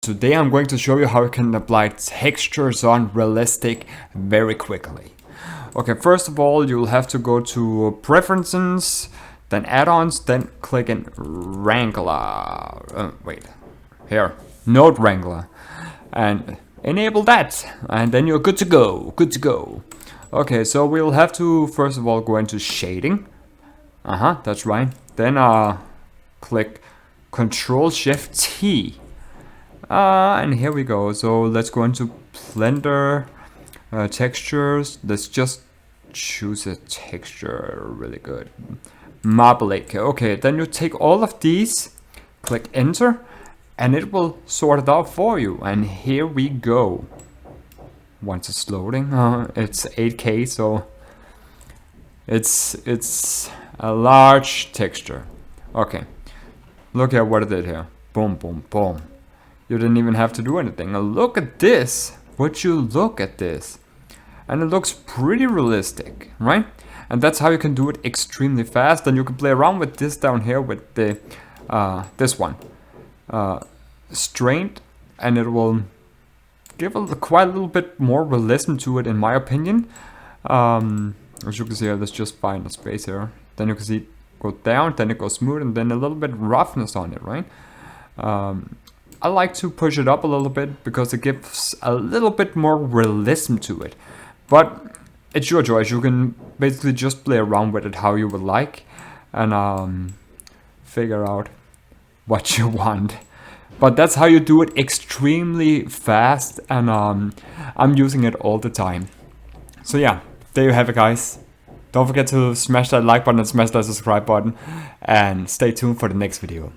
Today I'm going to show you how you can apply textures on realistic very quickly. Okay, first of all, you'll have to go to Preferences, then Add-ons, then click in Wrangler. Node Wrangler, and enable that, and then you're good to go. Okay, so we'll have to first of all go into shading. That's right. Then click Control-Shift-T. And here we go. So let's go into Blender, textures. Let's just choose a texture really good. Marble Lake. Okay, then you take all of these, click enter, and it will sort it out for you. And here we go. Once it's loading, it's 8K, so it's a large texture. Okay, look at what it did here. Boom, boom, boom. You didn't even have to do anything. Now look at this. Would you look at this? And it looks pretty realistic, right? And that's how you can do it extremely fast. And you can play around with this down here with the this one, strained, and it will give quite a little bit more realism to it, in my opinion. As you can see, let's just find a space here. Then you can see it go down, then it goes smooth, and then a little bit roughness on it, right? I like to push it up a little bit because it gives a little bit more realism to it. But it's your choice. You can basically just play around with it how you would like and figure out what you want. But that's how you do it extremely fast, and I'm using it all the time. So yeah, there you have it, guys. Don't forget to smash that like button and smash that subscribe button, and stay tuned for the next video.